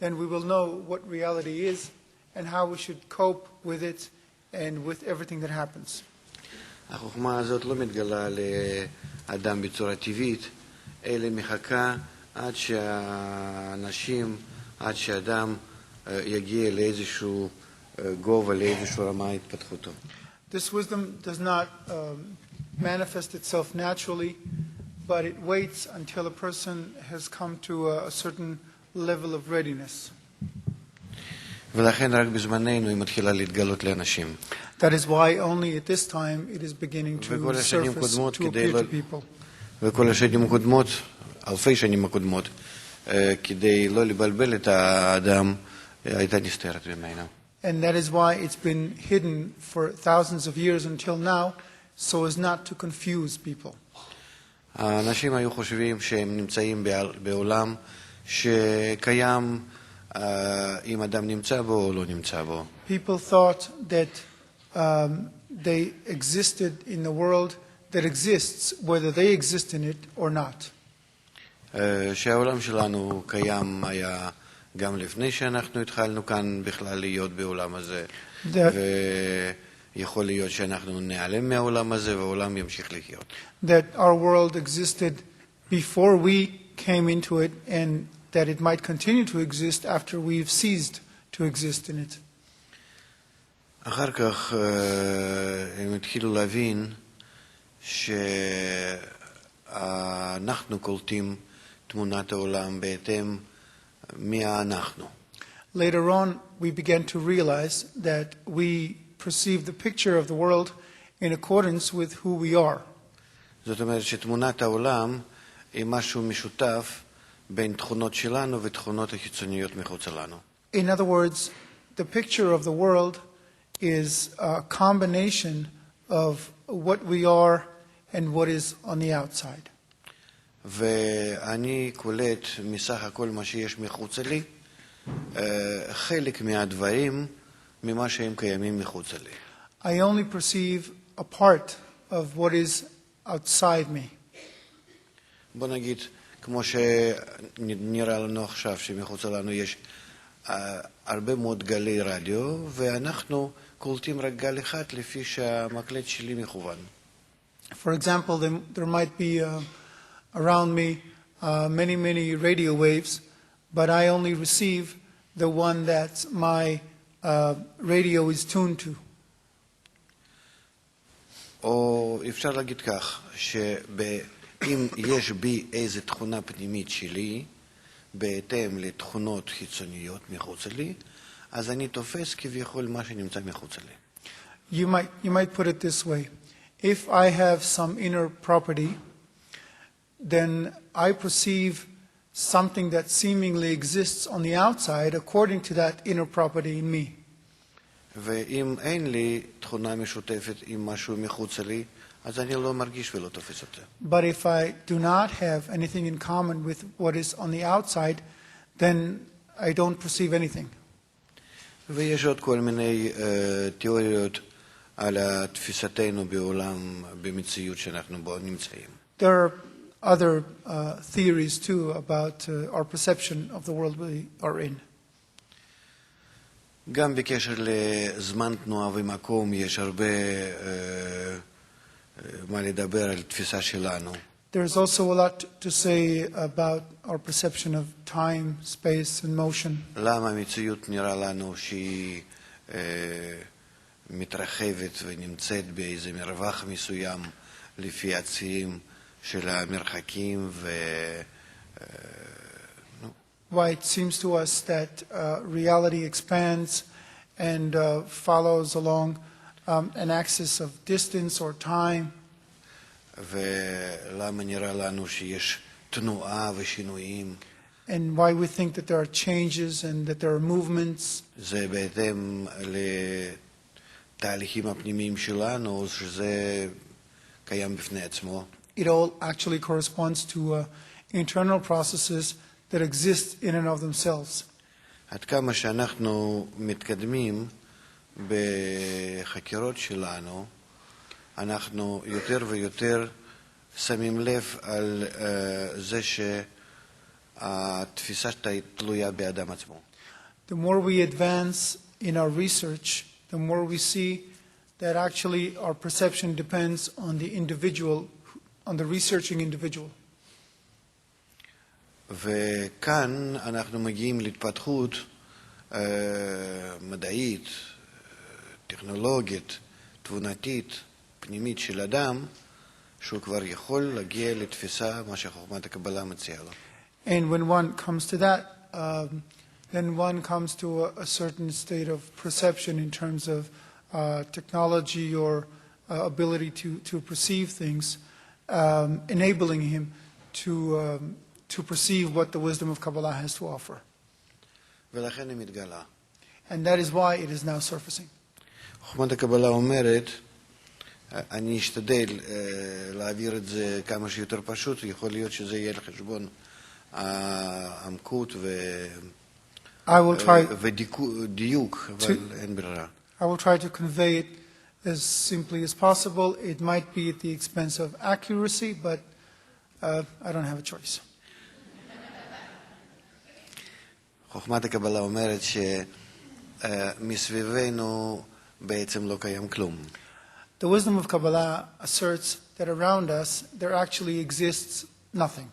then we will know what reality is and how we should cope with it and with everything that happens. החוכמה הזאת לא מתגלה לאדם בצורה טבעית, אלא מחכה עד שהאנשים, עד שאדם יגיע לאיזשהו גובה, לאיזשהו רמה התפתחותו. This wisdom does not manifest itself naturally, but it waits until a person has come to a certain level of readiness. ולכן רק בזמננו היא מתחילה להתגלות לאנשים. That is why only at this time it is beginning to וכל השנים surface, קודמות, to appear to people. וכל השנים קודמות, אלפי שנים הקודמות, כדי לא לבלבל את האדם, הייתה נסתרת ממנו. And that is why it's been hidden for thousands of years until now, so as not to confuse people. האנשים היו חושבים שהם נמצאים בעולם שקיים אם אדם נמצא בו או לא נמצא בו. People thought that they existed in the world that exists, whether they exist in it or not. שהעולם שלנו קיים היה גם לפני שאנחנו התחלנו כאן בכלל להיות בעולם הזה, ויכול להיות שאנחנו נעלם מהעולם הזה והעולם ימשיך לחיות. That our world existed before we came into it, and that it might continue to exist after we've ceased to exist in it. אחר כך הם התחילו להבין שאנחנו קולטים תמונת העולם בהתאם מי אנחנו. Later on, we began to realize that we perceive the picture of the world in accordance with who we are. זאת אומרת שתמונת העולם היא משהו משותף בין תכונות שלנו ותכונות החיצוניות מחוץ לנו. In other words, the picture of the world is a combination of what we are and what is on the outside. ואני קולט מסך הכל מה שיש מחוץ לי, חלק מהדברים ממה שהם קיימים מחוץ לי. I only perceive a part of what is outside me. בוא נגיד, כמו שנראה לנו עכשיו שמחוץ לנו יש הרבה מאוד גלי רדיו, ואנחנו קולטים רק גל אחד לפי שהמקלט שלי מכוון. For example, there might be around me many radio waves, but I only receive the one that my radio is tuned to. או אפשר להגיד כך, שאם יש בי איזו תכונה פנימית שלי, בהתאם לתכונות חיצוניות מחוץ לי, אז אני תופס כביכול מה שנמצא מחוץ לי. You might put it this way. If I have some inner property, then I perceive something that seemingly exists on the outside according to that inner property in me. ואם אין לי תכונה משותפת עם משהו מחוץ לי, אז אני לא מרגיש ולא תופס אותה. But if I do not have anything in common with what is on the outside, then I don't perceive anything. ויש עוד כל מיני תיאוריות על תפיסתנו בעולם, במציאות שאנחנו בו נמצאים. There are other theories too about our perception of the world we are in. גם בקשר לזמן תנועה ומקום יש הרבה מה לדבר על תפיסה שלנו. There's also a lot to say about our perception of time, space, and motion. למה המציאות נראה לנו שהיא מתרחבת ונמצאת באיזה מרווח מסוים לפי הצירים של המרחקים Why it seems to us that reality expands and follows along an axis of distance or time. ולמה נראה לנו שיש תנועה ושינויים. And why we think that there are changes and that there are movements. זה בהתאם לתהליכים הפנימיים שלנו, או שזה קיים בפני עצמו. It all actually corresponds to internal processes that exist in and of themselves. עד כמה שאנחנו מתקדמים בחקירות שלנו, אנחנו יותר ויותר שמים לב על זה התפיסה תלויה באדם עצמו. The more we advance in our research, the more we see that actually our perception depends on the individual, on the researching individual. וכאן אנחנו מגיעים להתפתחות מדעית, טכנולוגית, תבונתית, פנימית של אדם, שהוא כבר יכול להגיע לתפיסה מה שחוכמת הקבלה מציעה לו. And when one comes to that, then one comes to a certain state of perception in terms of technology or ability to perceive things, enabling him to perceive what the wisdom of Kabbalah has to offer. ולכן היא מתגלה. And that is why it is now surfacing. חוכמת הקבלה אומרת, אני אשתדל להעביר את זה כמה שיותר פשוט, יכול להיות שזה יהיה לחשבון העמקות ודיוק, אבל אין ברירה. I will try to convey it as simply as possible. It might be at the expense of accuracy, but I don't have a choice. חוכמת הקבלה אומרת שמסביבנו בעצם לא קיים כלום. The wisdom of Kabbalah asserts that around us there actually exists nothing.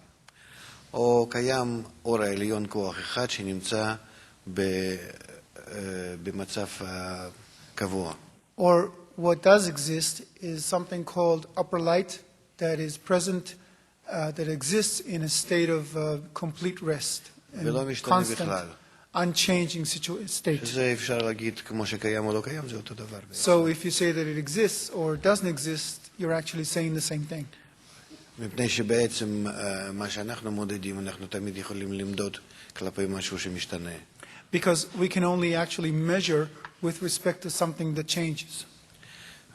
או קיים אור העליון כוח אחד שנמצא במצב קבוע. Or what does exist is something called upper light that is present, that exists in a state of complete rest and constant, unchanging state. שזה אפשר להגיד כמו שקיים או לא קיים, זה אותו דבר. So if you say that it exists or doesn't exist, you're actually saying the same thing. מפני שבעצם מה שאנחנו מודדים, אנחנו תמיד יכולים למדוד כלפי משהו שמשתנה. Because we can only actually measure with respect to something that changes.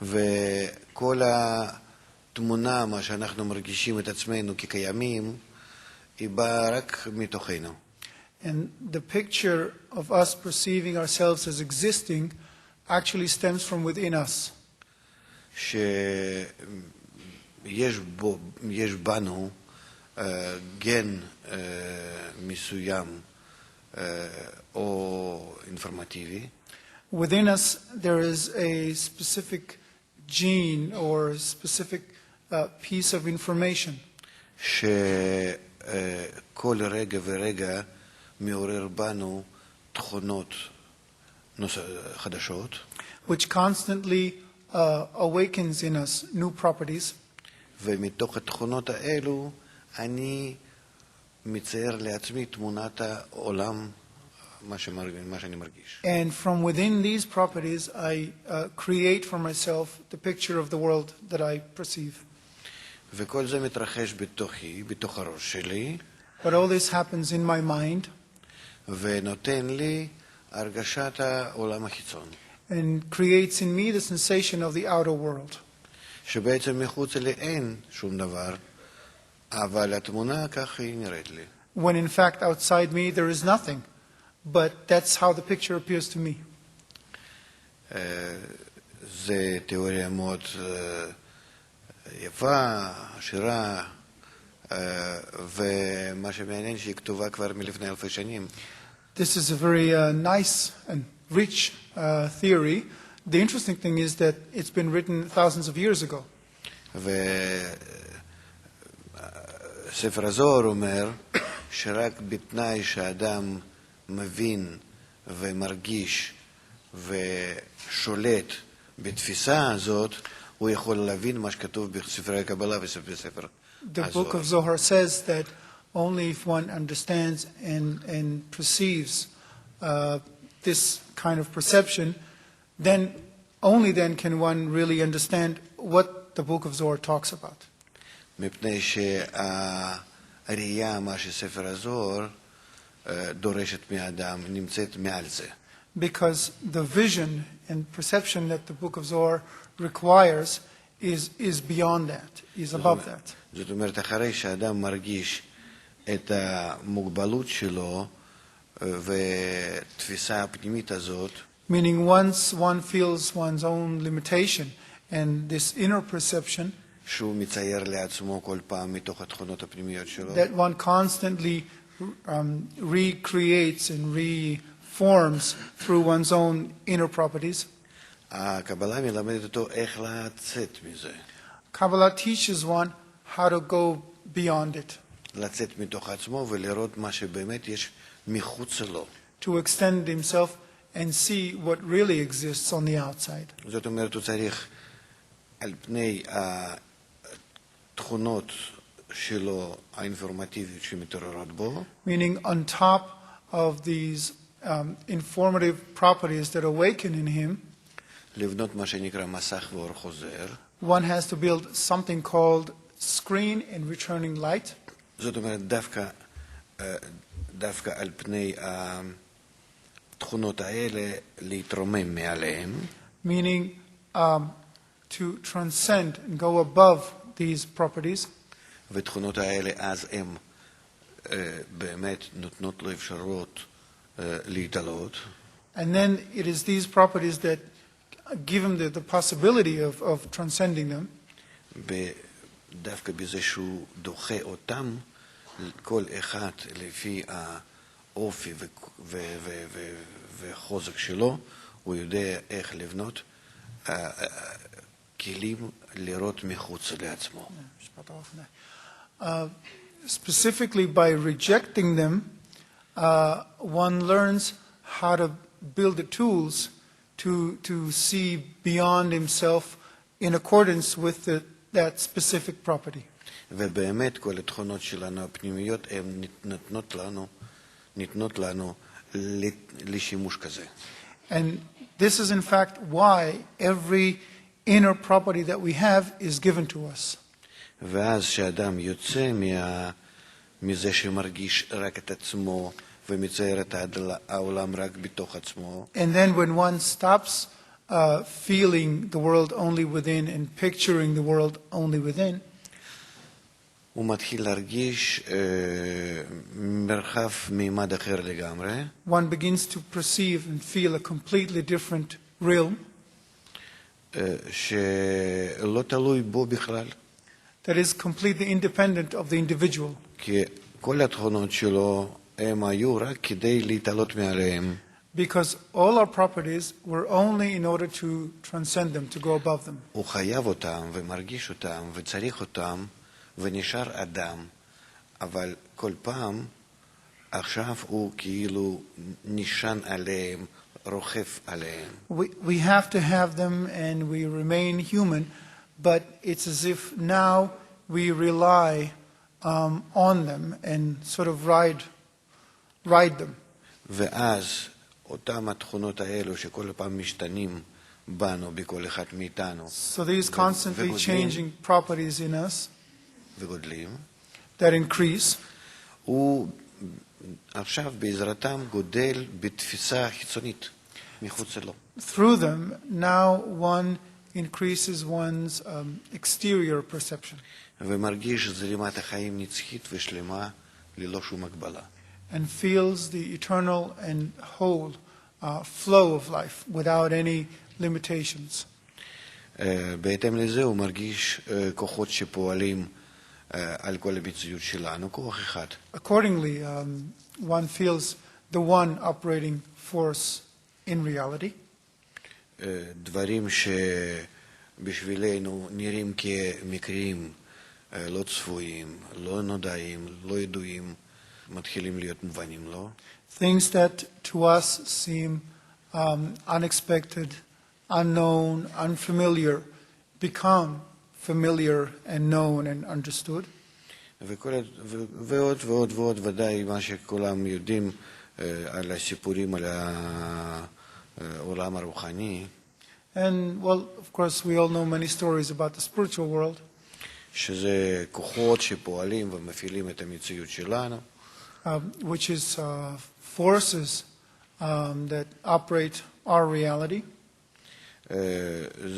וכל התמונה, מה שאנחנו מרגישים את עצמנו כקיימים, היא באה רק מתוכנו. And the picture of us perceiving ourselves as existing actually stems from within us. שיש בנו גן מסוים או אינפורמטיבי. Within us there is a specific gene or a specific piece of information. שכל רגע ורגע מעורר בנו תכונות חדשות. Which constantly awakens in us new properties. ומתוך התכונות האלו אני מצייר לעצמי תמונת העולם, מה שאני מרגיש. And from within these properties I create for myself the picture of the world that I perceive. וכל זה מתרחש בתוכי, בתוך הראש שלי. But all this happens in my mind. ונותן לי הרגשת העולם החיצון. And creates in me the sensation of the outer world. שבעצם מחוץ לי אין שום דבר, אבל התמונה כך היא נראית לי. When in fact outside me there is nothing, but that's how the picture appears to me. זה תיאוריה מאוד יפה, עשירה, ומה שמעניין שהיא כתובה כבר מלפני אלפי שנים. This is a very nice and rich theory. The interesting thing is that it's been written thousands of years ago. וספר הזוהר אומר שרק בתנאי שהאדם מבין ומרגיש ושולט בתפיסה הזאת, הוא יכול להבין מה שכתוב בספרי הקבלה ובספר The book of Zohar says that only if one understands and perceives this kind of perception, then only then can one really understand what the book of Zohar talks about. מפני שהראייה, מה שספר הזוהר דורשת מהאדם, נמצאת מעל זה. Because the vision and perception that the book of Zohar requires is beyond that, is above that. זאת אומרת, אחרי שהאדם מרגיש את המוגבלות שלו ותפיסה הפנימית הזאת, meaning once one feels one's own limitation and this inner perception, שהוא מצייר לעצמו כל פעם מתוך התכונות הפנימיות שלו, that one constantly recreates and reforms through one's own inner properties. הקבלה מלמדת אותו איך לצאת מזה, Kabbalah teaches one how to go beyond it, לצאת מתוך עצמו ולראות מה שבאמת יש מחוץ לו. to extend himself and see what really exists on the outside. זאת אומרת, הוא צריך על פני התכונות שלו האינפורמטיביות שמתעוררות בו, Meaning on top of these informative properties that awaken in him, לבנות מה שנקרא מסך ואור חוזר. one has to build something called screen and returning light. זאת אומרת, דווקא על פני התכונות האלה להתרומם מעליהם, Meaning to transcend and go above these properties. ותכונות האלה אז הן באמת נותנות לו אפשרות להתעלות. And then it is these properties that give him the possibility of transcending them. דווקא בזה שהוא דוחה אותם, כל אחד לפי האופי וחוזק שלו, הוא יודע איך לבנות כלים לראות מחוץ לעצמו. Specifically by rejecting them, one learns how to build the tools to see beyond himself in accordance with that specific property. ובאמת כל התכונות שלנו הפנימיות הן ניתנות לנו לשימוש כזה. And this is in fact why every inner property that we have is given to us. ואז שאדם יוצא מזה שמרגיש רק את עצמו ומצייר את העולם רק בתוך עצמו, And then when one stops feeling the world only within and picturing the world only within, הוא מתחיל להרגיש מרחב מימד אחר לגמרי, one begins to perceive and feel a completely different realm שלא תלוי בו בכלל. that is completely independent of the individual. כי כל התכונות שלו הם היו רק כדי להתעלות מעליהם. Because all our properties were only in order to transcend them, to go above them. הוא חייב אותם ומרגיש אותם וצריך אותם ונשאר אדם, אבל כל פעם עכשיו הוא כאילו נשען עליהם, רוכב עליהם. We have to have them and we remain human, but it's as if now we rely on them and sort of ride them. ואז אותם התכונות האלו שכל פעם משתנים בנו, בכל אחד מאיתנו, So these constantly changing properties in us וגודלים, that increase, הוא עכשיו בעזרתם גודל בתפיסה חיצונית מחוץ לו. through them, now one increases one's exterior perception ומרגיש זרימת החיים נצחית ושלמה ללא שום הגבלה. and feels the eternal and whole flow of life without any limitations. בהתאם לזה הוא מרגיש כוחות שפועלים על כל המציאות שלנו, כוח אחד. Accordingly, one feels the one operating force in reality. דברים שבשבילנו נראים כמקרים לא צפויים, לא נודעים, לא ידועים, מתחילים להיות מובנים לו. Things that to us seem unexpected, unknown, unfamiliar, become familiar and known and understood. ועוד ועוד ועוד, ודאי מה שכולם יודעים על הסיפורים על העולם הרוחני. And, well, of course, we all know many stories about the spiritual world, שזה כוחות שפועלים ומפעילים את המציאות שלנו. which is forces that operate our reality.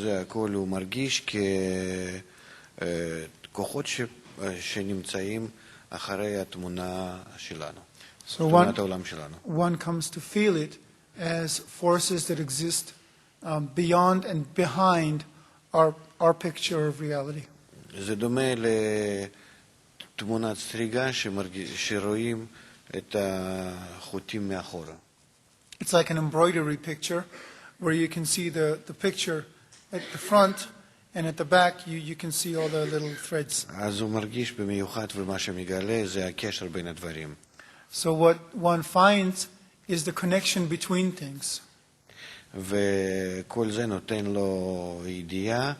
זה הכל הוא מרגיש ככוחות שנמצאים אחרי התמונה שלנו, תמונת העולם שלנו. One comes to feel it as forces that exist beyond and behind our picture of reality. זה דומה לתמונת סטריגה שרואים את החוטים מאחורה. It's like an embroidery picture where you can see the picture at the front, and at the back you can see all the little threads. אז הוא מרגיש במיוחד, ומה שמגלה זה הקשר בין הדברים. So what one finds is the connection between things. וכל זה נותן לו ידיעה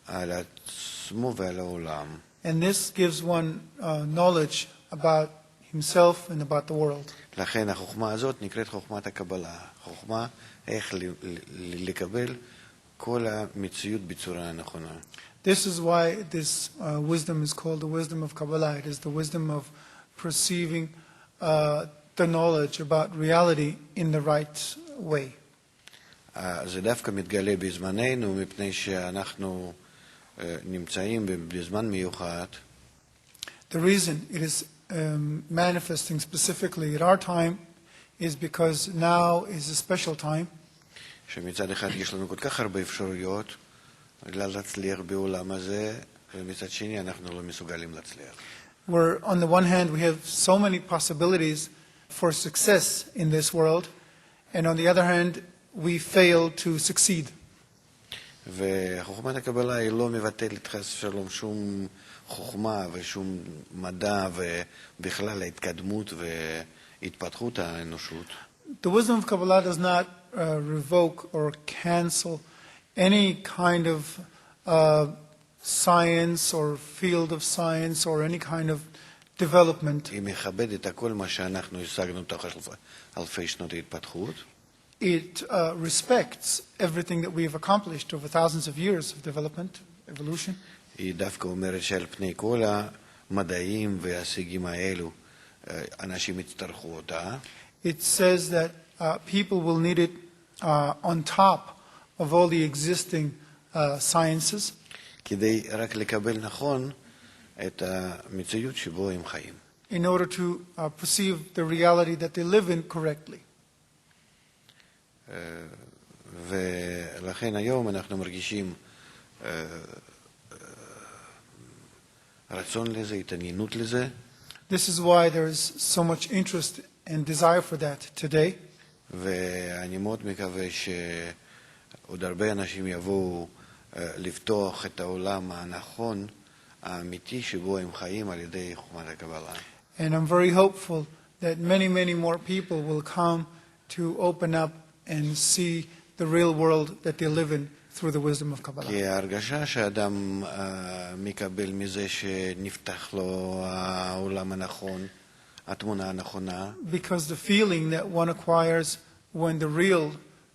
על עצמו ועל העולם. And this gives one knowledge about himself and about the world. לכן החוכמה הזאת נקראת חוכמת הקבלה. חוכמה איך לקבל כל המציאות בצורה הנכונה. This is why this wisdom is called the wisdom of Kabbalah. It is the wisdom of perceiving the knowledge about reality in the right way. זה דווקא מתגלה בזמננו, מפני שאנחנו נמצאים בזמן מיוחד. The reason it is manifesting specifically at our time is because now is a special time. שמצד אחד יש לנו כל כך הרבה אפשרויות להצליח בעולם הזה, ומצד שני אנחנו לא מסוגלים להצליח. Where on the one hand we have so many possibilities for success in this world, and on the other hand we fail to succeed. וחוכמת הקבלה היא לא מבטלת חס ושלום שום חוכמה ושום מדע ובכלל ההתקדמות והתפתחות האנושות. The wisdom of Kabbalah does not revoke or cancel any kind of science or field of science or any kind of development. היא מכבדת הכל מה שאנחנו השגנו תוך אלפי שנות ההתפתחות. It respects everything that we have accomplished over thousands of years of development, evolution. היא דווקא אומרת שעל פני כל המדעים וההישגים האלו אנשים יצטרכו אותה. It says that people will need it on top of all the existing sciences כדי רק לקבל נכון את המציאות שבו הם חיים. in order to perceive the reality that they live in correctly. ולכן היום אנחנו מרגישים רצון לזה, התעניינות לזה. This is why there is so much interest and desire for that today. ואני מאוד מקווה שעוד הרבה אנשים יבואו לפתוח את העולם הנכון, האמיתי שבו הם חיים על ידי חוכמת הקבלה. And I'm very hopeful that many, many more people will come to open up and see the real world that they live in through the wisdom of Kabbalah. כי ההרגשה שאדם מקבל מזה שנפתח לו העולם הנכון, התמונה הנכונה, Because the feeling that one acquires when the real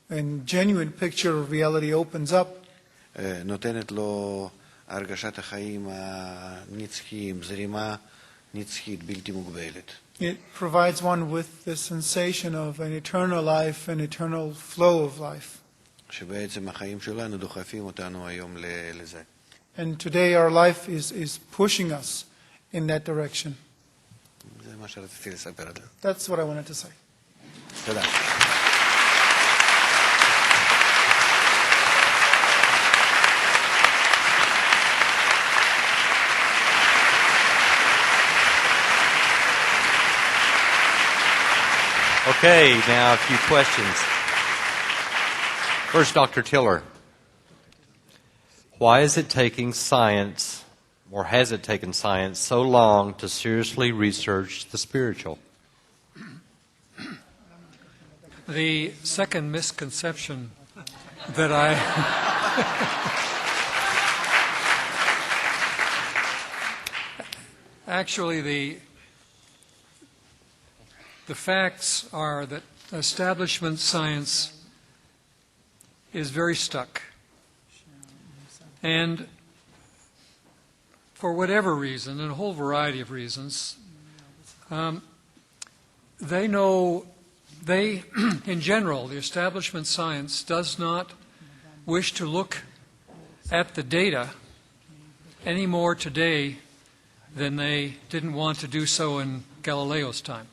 and genuine picture of reality opens up נותנת לו הרגשת החיים הנצחיים, זרימה נצחית בלתי מוגבלת. it provides one with the sensation of an eternal life, an eternal flow of life. שבעצם החיים שלנו דוחפים אותנו היום לזה. And today our life is pushing us in that direction. זה מה שרציתי לספר עליו. That's what I wanted to say. תודה. Okay, now a few questions. First, Dr. Tiller. Why is it taking science, or has it taken science, so long to seriously research the spiritual? The second misconception that I actually the facts are that establishment science is very stuck. And for whatever reason, and a whole variety of reasons, they know, in general, the establishment science does not wish to look at the data any more today than they didn't want to do so in Galileo's time.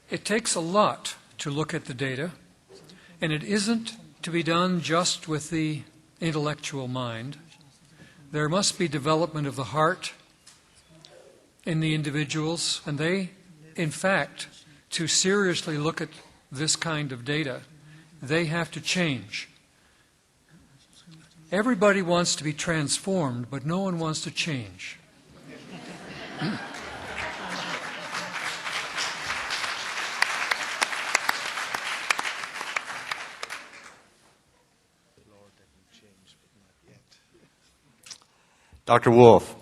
It takes a lot to look at the data, and it isn't to be done just with the intellectual mind. There must be development of the heart in the individuals, and they, in fact, to seriously look at this kind of data, they have to change. Everybody wants to be transformed, but no one wants to change. Dr. Wolf,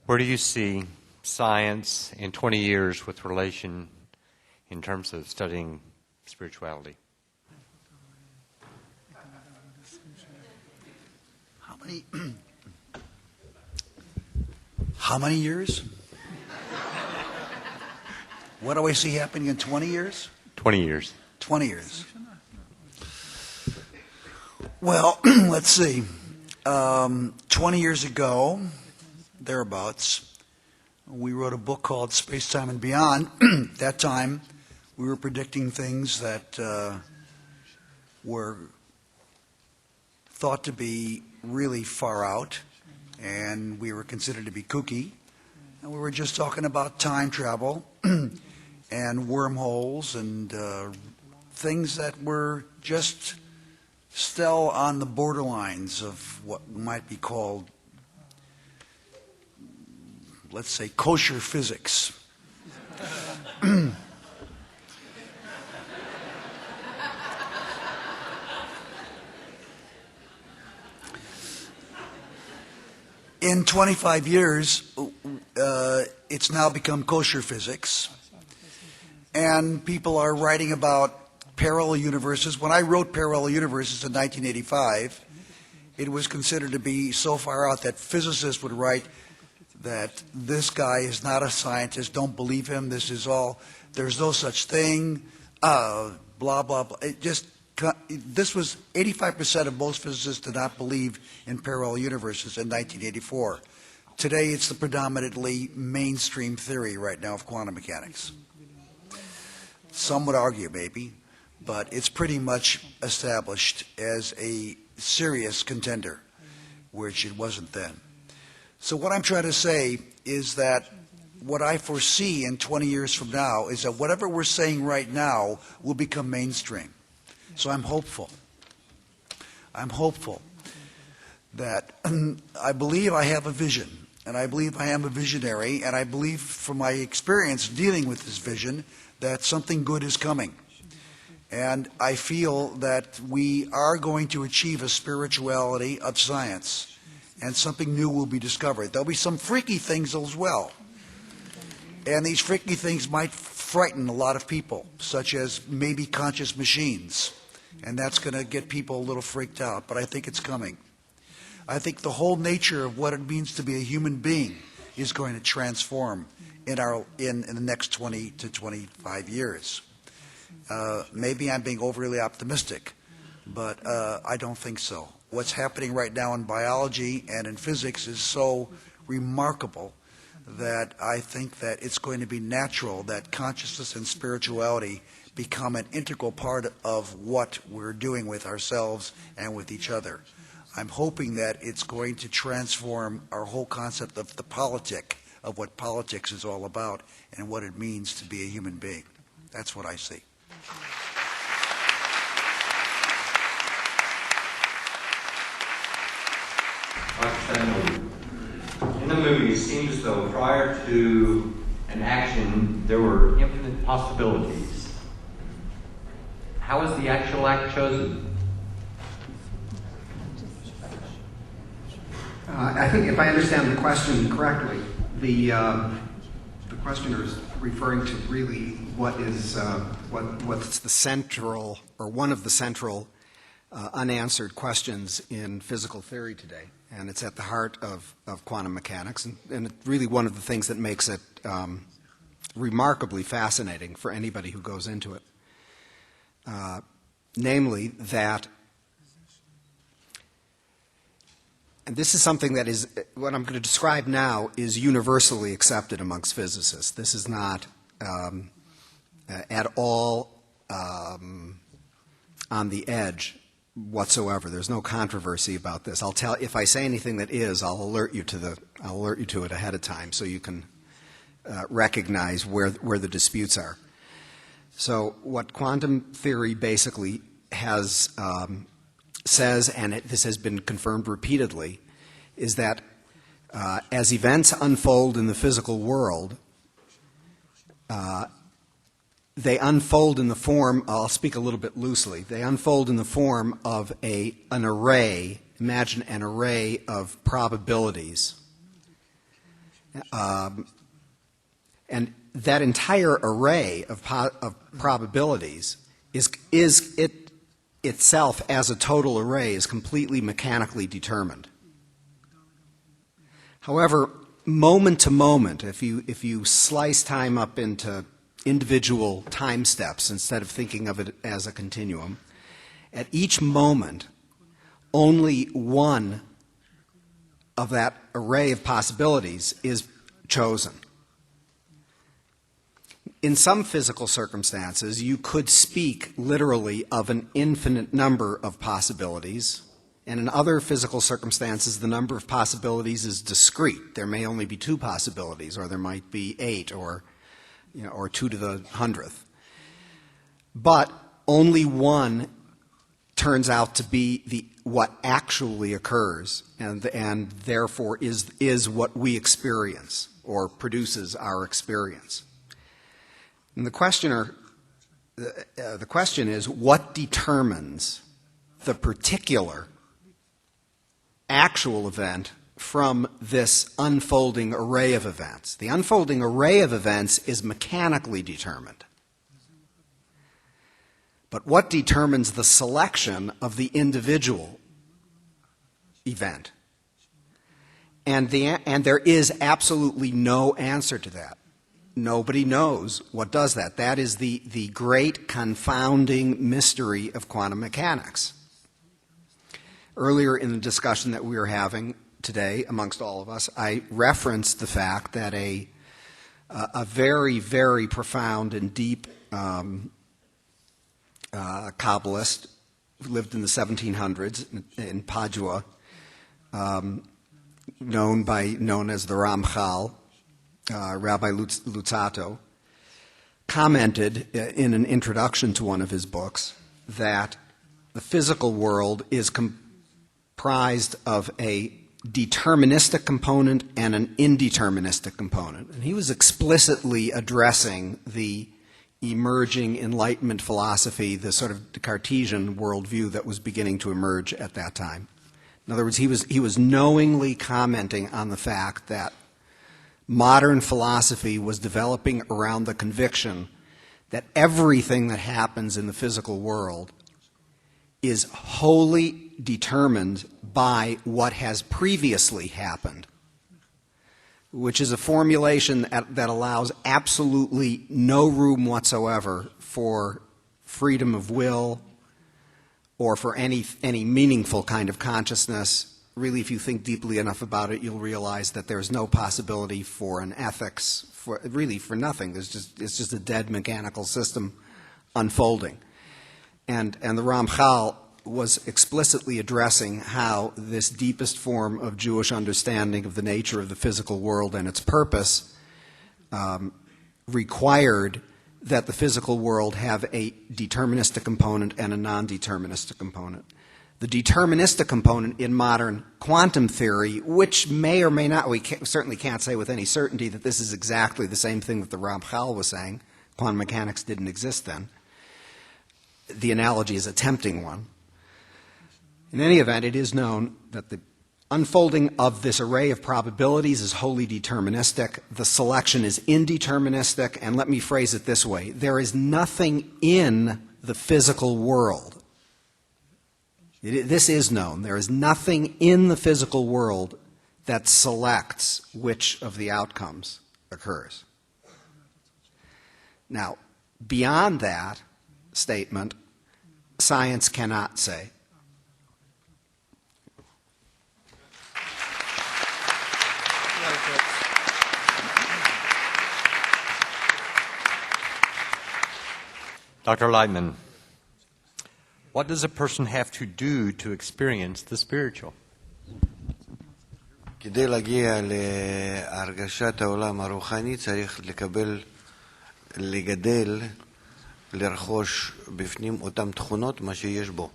where do you see science in 20 years with relation in terms of studying spirituality? How many years? What do I see happening in 20 years? 20 years. 20 years. Well, let's see. 20 years ago, thereabouts, we wrote a book called Space, Time, and Beyond. At that time, we were predicting things that were thought to be really far out, and we were considered to be kooky. And we were just talking about time travel and wormholes and things that were just still on the borderlines of what might be called, let's say, kosher physics. In 25 years, it's now become kosher physics, and people are writing about parallel universes. When I wrote Parallel Universes in 1985, it was considered to be so far out that physicists would write that this guy is not a scientist, don't believe him, this is all, there's no such thing, blah, blah, blah. This was 85% of most physicists did not believe in parallel universes in 1984. Today, it's the predominantly mainstream theory right now of quantum mechanics. Some would argue, maybe, but it's pretty much established as a serious contender, which it wasn't then. So what I'm trying to say is that what I foresee in 20 years from now is that whatever we're saying right now will become mainstream. So I'm hopeful. I'm hopeful that I believe I have a vision, and I believe I am a visionary, and I believe from my experience dealing with this vision that something good is coming. And I feel that we are going to achieve a spirituality of science, and something new will be discovered. There'll be some freaky things as well. And these freaky things might frighten a lot of people, such as maybe conscious machines. And that's going to get people a little freaked out, but I think it's coming. I think the whole nature of what it means to be a human being is going to transform in the next 20 to 25 years. Maybe I'm being overly optimistic, but I don't think so. What's happening right now in biology and in physics is so remarkable that I think that it's going to be natural that consciousness and spirituality become an integral part of what we're doing with ourselves and with each other. I'm hoping that it's going to transform our whole concept of the politic, of what politics is all about and what it means to be a human being. That's what I see. In the movie, it seems as though prior to an action, there were infinite possibilities. How is the actual act chosen? I think if I understand the question correctly, the questioner is referring to really what is what's the central or one of the central unanswered questions in physical theory today, and it's at the heart of quantum mechanics, and it's really one of the things that makes it remarkably fascinating for anybody who goes into it. Namely that, and this is something that is, what I'm going to describe now is universally accepted amongst physicists. This is not at all on the edge whatsoever. There's no controversy about this. If I say anything that is, I'll alert you to it ahead of time so you can recognize where the disputes are. So what quantum theory basically says, and this has been confirmed repeatedly, is that as events unfold in the physical world, they unfold in the form, I'll speak a little bit loosely, they unfold in the form of an array, imagine an array of probabilities. And that entire array of probabilities is itself as a total array is completely mechanically determined. However, moment to moment, if you slice time up into individual time steps instead of thinking of it as a continuum, at each moment, only one of that array of possibilities is chosen. In some physical circumstances, you could speak literally of an infinite number of possibilities, and in other physical circumstances, the number of possibilities is discrete. There may only be 2 possibilities, or there might be 8, or 2 to the 100th. But only one turns out to be what actually occurs, and therefore is what we experience, or produces our experience. And the question is, what determines the particular actual event from this unfolding array of events? The unfolding array of events is mechanically determined. But what determines the selection of the individual event? And there is absolutely no answer to that. Nobody knows what does that. That is the great confounding mystery of quantum mechanics. Earlier in the discussion that we were having today amongst all of us, I referenced the fact that a very, very profound and deep Kabbalist who lived in the 1700s in Padua, known as the Ramchal, Rabbi Luzzatto, commented in an introduction to one of his books that the physical world is comprised of a deterministic component and an indeterministic component. And he was explicitly addressing the emerging Enlightenment philosophy, the sort of Cartesian worldview that was beginning to emerge at that time. In other words, he was knowingly commenting on the fact that modern philosophy was developing around the conviction that everything that happens in the physical world is wholly determined by what has previously happened, which is a formulation that allows absolutely no room whatsoever for freedom of will or for any meaningful kind of consciousness. Really, if you think deeply enough about it, you'll realize that there's no possibility for an ethics, for nothing. It's just a dead mechanical system unfolding. And the Ramchal was explicitly addressing how this deepest form of Jewish understanding of the nature of the physical world and its purpose required that the physical world have a deterministic component and a non-deterministic component. The deterministic component in modern quantum theory, which may or may not, certainly can't say with any certainty that this is exactly the same thing that the Ramchal was saying. Quantum mechanics didn't exist then. The analogy is a tempting one. In any event, it is known that the unfolding of this array of probabilities is wholly deterministic. The selection is indeterministic, and let me phrase it this way. There is nothing in the physical world. This is known. There is nothing in the physical world that selects which of the outcomes occurs. Now, beyond that statement, science cannot say. Dr. Leitman, What does a person have to do to experience the spiritual? כדי להגיע להרגשת העולם הרוחני צריך לגדל, לרכוש בפנים אותם תכונות, מה שיש בו.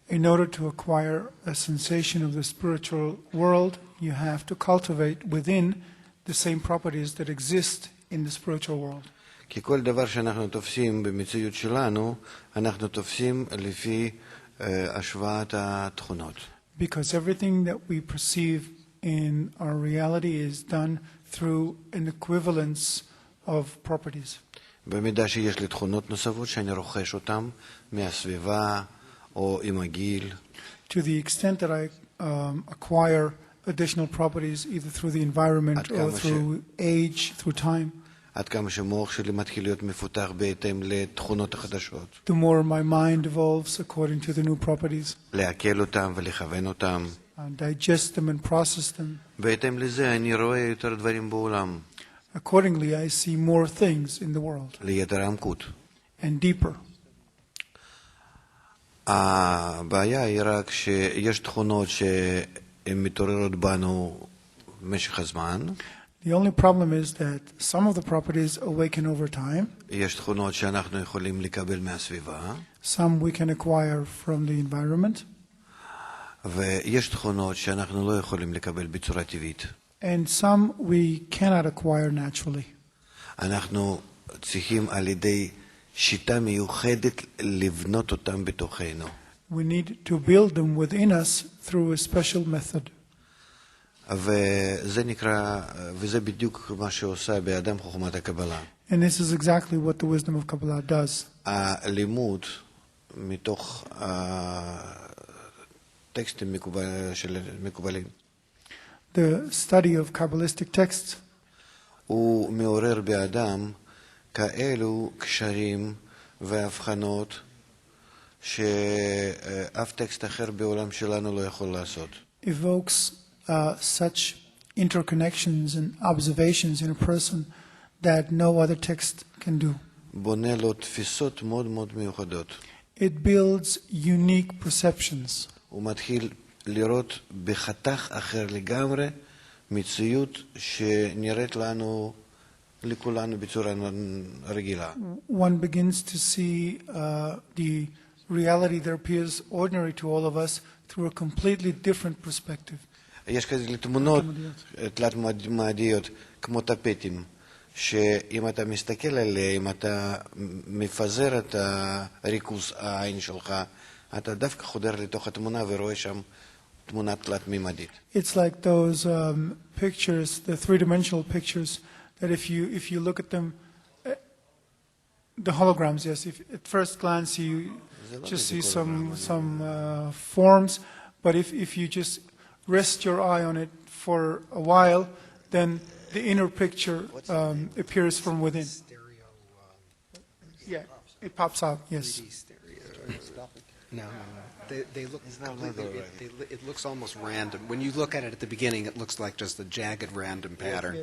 In order to acquire a sensation of the spiritual world, you have to cultivate within the same properties that exist in the spiritual world. כי כל דבר שאנחנו תופסים במציאות שלנו, אנחנו תופסים לפי השוואת התכונות. Because everything that we perceive in our reality is done through an equivalence of properties. במידה שיש לי תכונות נוספות שאני רוכש אותן מהסביבה או עם הגיל. To the extent that I acquire additional properties either through the environment or through age, through time, עד כמה שמוח שלי מתחיל להיות מפותח בהתאם לתכונות החדשות. the more my mind evolves according to the new properties, לעכל אותם ולכוון אותם. digest them and process them. בהתאם לזה אני רואה יותר דברים בעולם. Accordingly, I see more things in the world ליתר עמקות. and deeper. הבעיה היא רק שיש תכונות שהן מתעוררות בנו במשך הזמן. The only problem is that some of the properties awaken over time. יש תכונות שאנחנו יכולים לקבל מהסביבה. Some we can acquire from the environment. ויש תכונות שאנחנו לא יכולים לקבל בצורה טבעית. And some we cannot acquire naturally. אנחנו צריכים על ידי שיטה מיוחדת לבנות אותם בתוכנו. We need to build them within us through a special method. וזה נקרא, וזה בדיוק מה שעושה באדם חוכמת הקבלה. And this is exactly what the wisdom of Kabbalah does. הלימוד מתוך טקסטים מקובלים. The study of Kabbalistic texts הוא מעורר באדם כאלו קשרים והבחנות שאף טקסט אחר בעולם שלנו לא יכול לעשות. evokes such interconnections and observations in a person that no other text can do. בונה לו תפיסות מאוד מאוד מיוחדות. It builds unique perceptions. הוא מתחיל לראות בחתך אחר לגמרי מציאות שנראית לנו, לכולנו בצורה רגילה. One begins to see the reality that appears ordinary to all of us through a completely different perspective. יש כזה תמונות תלת-ממדיות כמו טפטים, שאם אתה מסתכל עליהם, אתה מפזר את ריכוז העין שלך, אתה דווקא חודר לתוך התמונה ורואה שם תמונה תלת-ממדית. It's like those pictures, the three-dimensional pictures, that if you look at them, the holograms, yes, if at first glance you just see some forms, but if you just rest your eye on it for a while, then the inner picture appears from within. Yeah, it pops out, yes. No. They look completely, it looks almost random. When you look at it at the beginning, it looks like just a jagged random pattern.